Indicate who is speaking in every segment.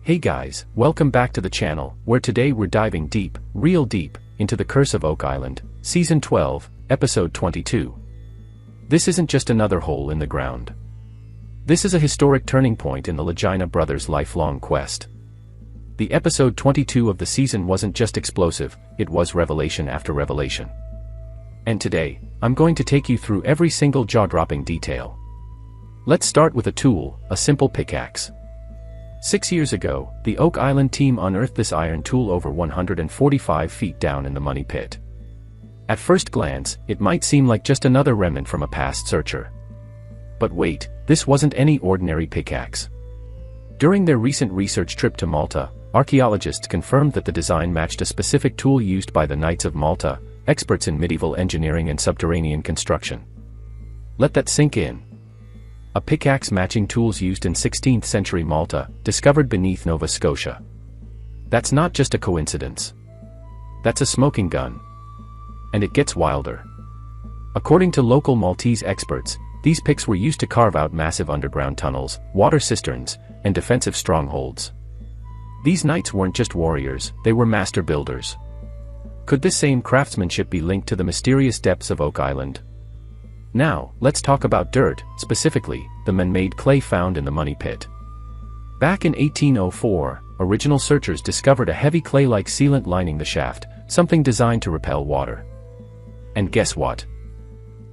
Speaker 1: Hey guys, welcome back to the channel, where today we're diving deep, real deep, into the Curse of Oak Island, Season 12, Episode 22. This isn't just another hole in the ground. This is a historic turning point in the Legina brothers' lifelong quest. The Episode 22 of the season wasn't just explosive, it was revelation after revelation. And today, I'm going to take you through every single jaw-dropping detail. Let's start with a tool, a simple pickaxe. 6 years ago, the Oak Island team unearthed this iron tool over 145 feet down in the money pit. At first glance, it might seem like just another remnant from a past searcher. But wait, this wasn't any ordinary pickaxe. During their recent research trip to Malta, archaeologists confirmed that the design matched a specific tool used by the Knights of Malta, experts in medieval engineering and subterranean construction. Let that sink in. A pickaxe matching tools used in 16th century Malta, discovered beneath Nova Scotia. That's not just a coincidence. That's a smoking gun. And it gets wilder. According to local Maltese experts, these picks were used to carve out massive underground tunnels, water cisterns, and defensive strongholds. These knights weren't just warriors, they were master builders. Could this same craftsmanship be linked to the mysterious depths of Oak Island? Now, let's talk about dirt, specifically, the man-made clay found in the money pit. Back in 1804, original searchers discovered a heavy clay-like sealant lining the shaft, something designed to repel water. And guess what?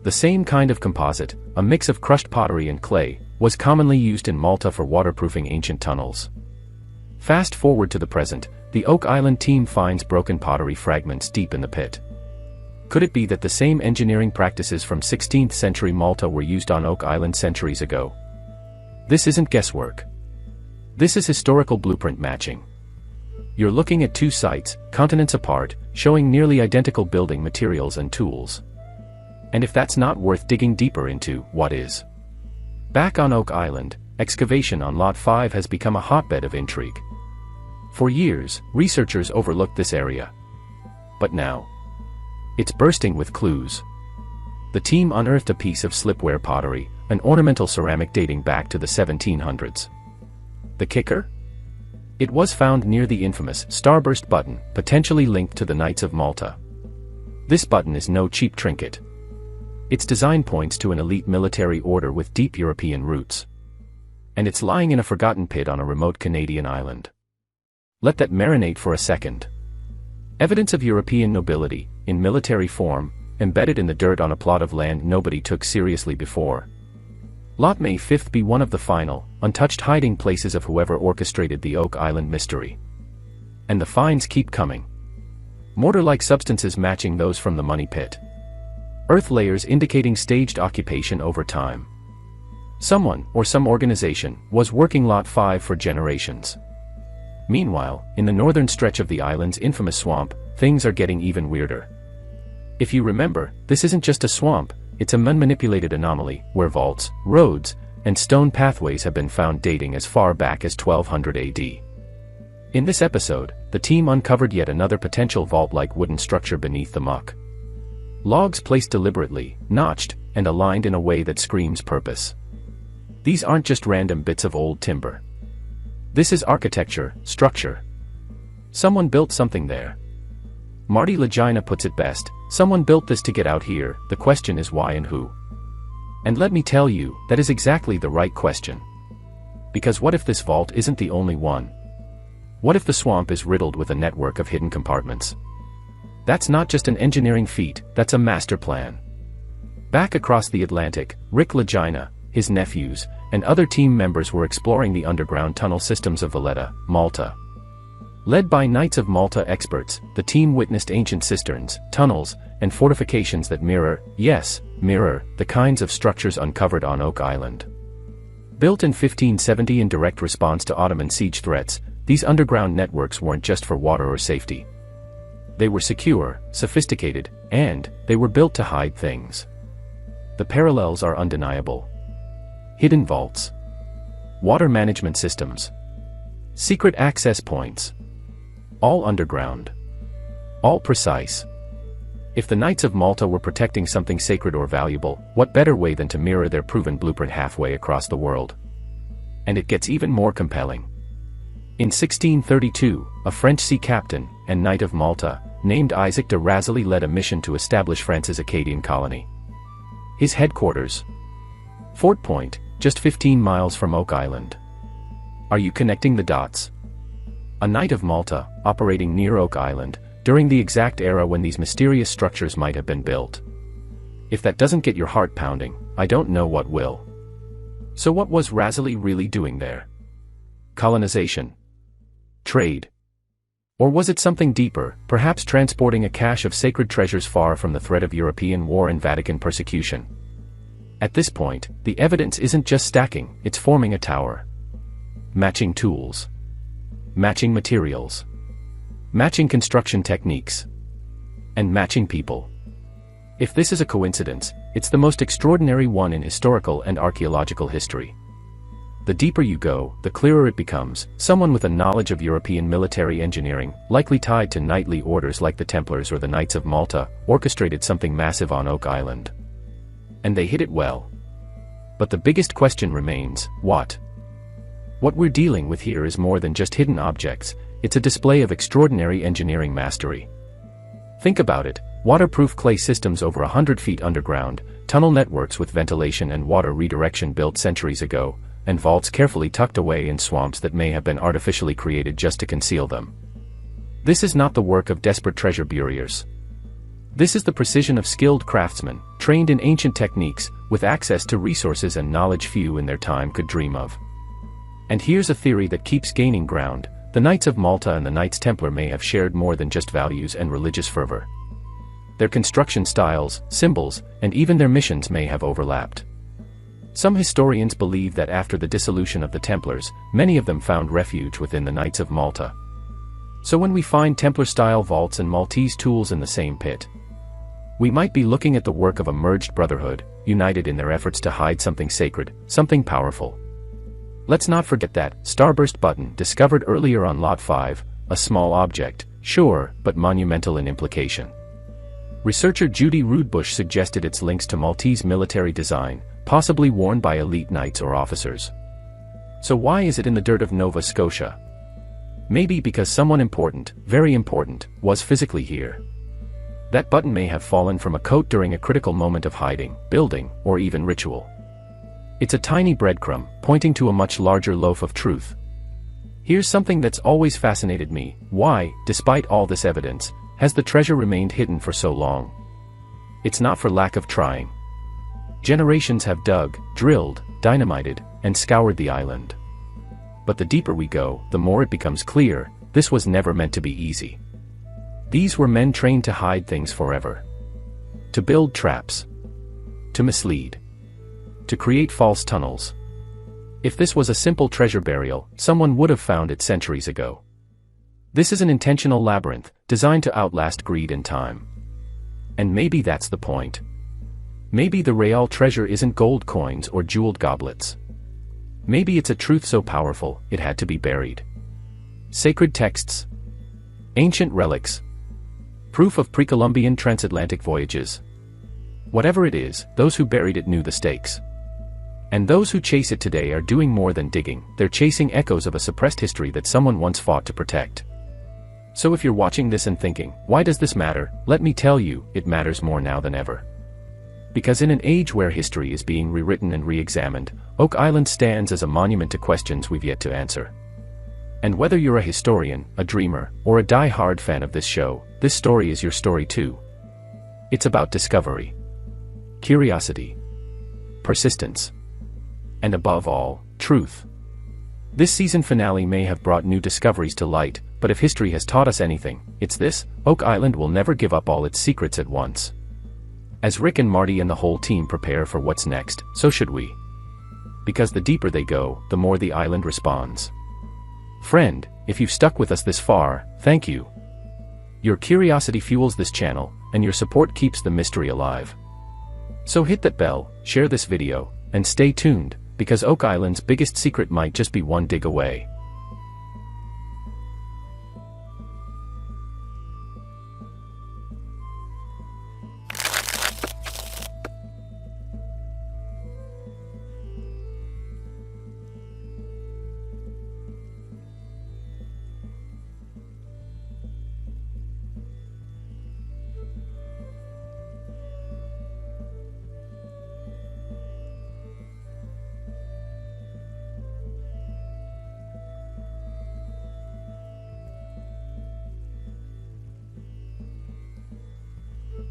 Speaker 1: The same kind of composite, a mix of crushed pottery and clay, was commonly used in Malta for waterproofing ancient tunnels. Fast forward to the present, the Oak Island team finds broken pottery fragments deep in the pit. Could it be that the same engineering practices from 16th century Malta were used on Oak Island centuries ago? This isn't guesswork. This is historical blueprint matching. You're looking at two sites, continents apart, showing nearly identical building materials and tools. And if that's not worth digging deeper into, what is? Back on Oak Island, excavation on Lot 5 has become a hotbed of intrigue. For years, researchers overlooked this area. But now, it's bursting with clues. The team unearthed a piece of slipware pottery, an ornamental ceramic dating back to the 1700s. The kicker? It was found near the infamous Starburst button, potentially linked to the Knights of Malta. This button is no cheap trinket. Its design points to an elite military order with deep European roots. And it's lying in a forgotten pit on a remote Canadian island. Let that marinate for a second. Evidence of European nobility, in military form, embedded in the dirt on a plot of land nobody took seriously before. Lot may 5th be one of the final, untouched hiding places of whoever orchestrated the Oak Island mystery. And the finds keep coming. Mortar-like substances matching those from the money pit. Earth layers indicating staged occupation over time. Someone, or some organization, was working Lot 5 for generations. Meanwhile, in the northern stretch of the island's infamous swamp, things are getting even weirder. If you remember, this isn't just a swamp, it's a man-manipulated anomaly, where vaults, roads, and stone pathways have been found dating as far back as 1200 AD. In this episode, the team uncovered yet another potential vault-like wooden structure beneath the muck. Logs placed deliberately, notched, and aligned in a way that screams purpose. These aren't just random bits of old timber. This is architecture, structure. Someone built something there. Marty Legina puts it best, someone built this to get out here, the question is why and who. And let me tell you, that is exactly the right question. Because what if this vault isn't the only one? What if the swamp is riddled with a network of hidden compartments? That's not just an engineering feat, that's a master plan. Back across the Atlantic, Rick Legina, his nephews, and other team members were exploring the underground tunnel systems of Valletta, Malta. Led by Knights of Malta experts, the team witnessed ancient cisterns, tunnels, and fortifications that mirror, yes, mirror, the kinds of structures uncovered on Oak Island. Built in 1570 in direct response to Ottoman siege threats, these underground networks weren't just for water or safety. They were secure, sophisticated, and they were built to hide things. The parallels are undeniable. Hidden vaults. Water management systems. Secret access points. All underground. All precise. If the Knights of Malta were protecting something sacred or valuable, what better way than to mirror their proven blueprint halfway across the world? And it gets even more compelling. In 1632, a French sea captain and knight of Malta, named Isaac de Razilly led a mission to establish France's Acadian colony. His headquarters? Fort Point, just 15 miles from Oak Island. Are you connecting the dots? A knight of Malta, operating near Oak Island, during the exact era when these mysterious structures might have been built. If that doesn't get your heart pounding, I don't know what will. So what was Razilly really doing there? Colonization? Trade? Or was it something deeper, perhaps transporting a cache of sacred treasures far from the threat of European war and Vatican persecution? At this point, the evidence isn't just stacking, it's forming a tower. Matching tools. Matching materials. Matching construction techniques. And matching people. If this is a coincidence, it's the most extraordinary one in historical and archaeological history. The deeper you go, the clearer it becomes. Someone with a knowledge of European military engineering, likely tied to knightly orders like the Templars or the Knights of Malta, orchestrated something massive on Oak Island. And they hit it well. But the biggest question remains, what? What we're dealing with here is more than just hidden objects, it's a display of extraordinary engineering mastery. Think about it, waterproof clay systems over 100 feet underground, tunnel networks with ventilation and water redirection built centuries ago, and vaults carefully tucked away in swamps that may have been artificially created just to conceal them. This is not the work of desperate treasure buriers. This is the precision of skilled craftsmen, trained in ancient techniques, with access to resources and knowledge few in their time could dream of. And here's a theory that keeps gaining ground: the Knights of Malta and the Knights Templar may have shared more than just values and religious fervor. Their construction styles, symbols, and even their missions may have overlapped. Some historians believe that after the dissolution of the Templars, many of them found refuge within the Knights of Malta. So when we find Templar-style vaults and Maltese tools in the same pit, we might be looking at the work of a merged brotherhood, united in their efforts to hide something sacred, something powerful. Let's not forget that starburst button discovered earlier on Lot 5, a small object, sure, but monumental in implication. Researcher Judy Rudebush suggested its links to Maltese military design, possibly worn by elite knights or officers. So why is it in the dirt of Nova Scotia? Maybe because someone important, very important, was physically here. That button may have fallen from a coat during a critical moment of hiding, building, or even ritual. It's a tiny breadcrumb, pointing to a much larger loaf of truth. Here's something that's always fascinated me: why, despite all this evidence, has the treasure remained hidden for so long? It's not for lack of trying. Generations have dug, drilled, dynamited, and scoured the island. But the deeper we go, the more it becomes clear, this was never meant to be easy. These were men trained to hide things forever. To build traps. To mislead. To create false tunnels. If this was a simple treasure burial, someone would have found it centuries ago. This is an intentional labyrinth, designed to outlast greed and time. And maybe that's the point. Maybe the real treasure isn't gold coins or jeweled goblets. Maybe it's a truth so powerful, it had to be buried. Sacred texts. Ancient relics. Proof of pre-Columbian transatlantic voyages. Whatever it is, those who buried it knew the stakes. And those who chase it today are doing more than digging, they're chasing echoes of a suppressed history that someone once fought to protect. So if you're watching this and thinking, why does this matter? Let me tell you, it matters more now than ever. Because in an age where history is being rewritten and re-examined, Oak Island stands as a monument to questions we've yet to answer. And whether you're a historian, a dreamer, or a die-hard fan of this show, this story is your story too. It's about discovery, curiosity, persistence, and above all, truth. This season finale may have brought new discoveries to light, but if history has taught us anything, it's this: Oak Island will never give up all its secrets at once. As Rick and Marty and the whole team prepare for what's next, so should we. Because the deeper they go, the more the island responds. Friend, if you've stuck with us this far, thank you. Your curiosity fuels this channel, and your support keeps the mystery alive. So hit that bell, share this video, and stay tuned, because Oak Island's biggest secret might just be one dig away.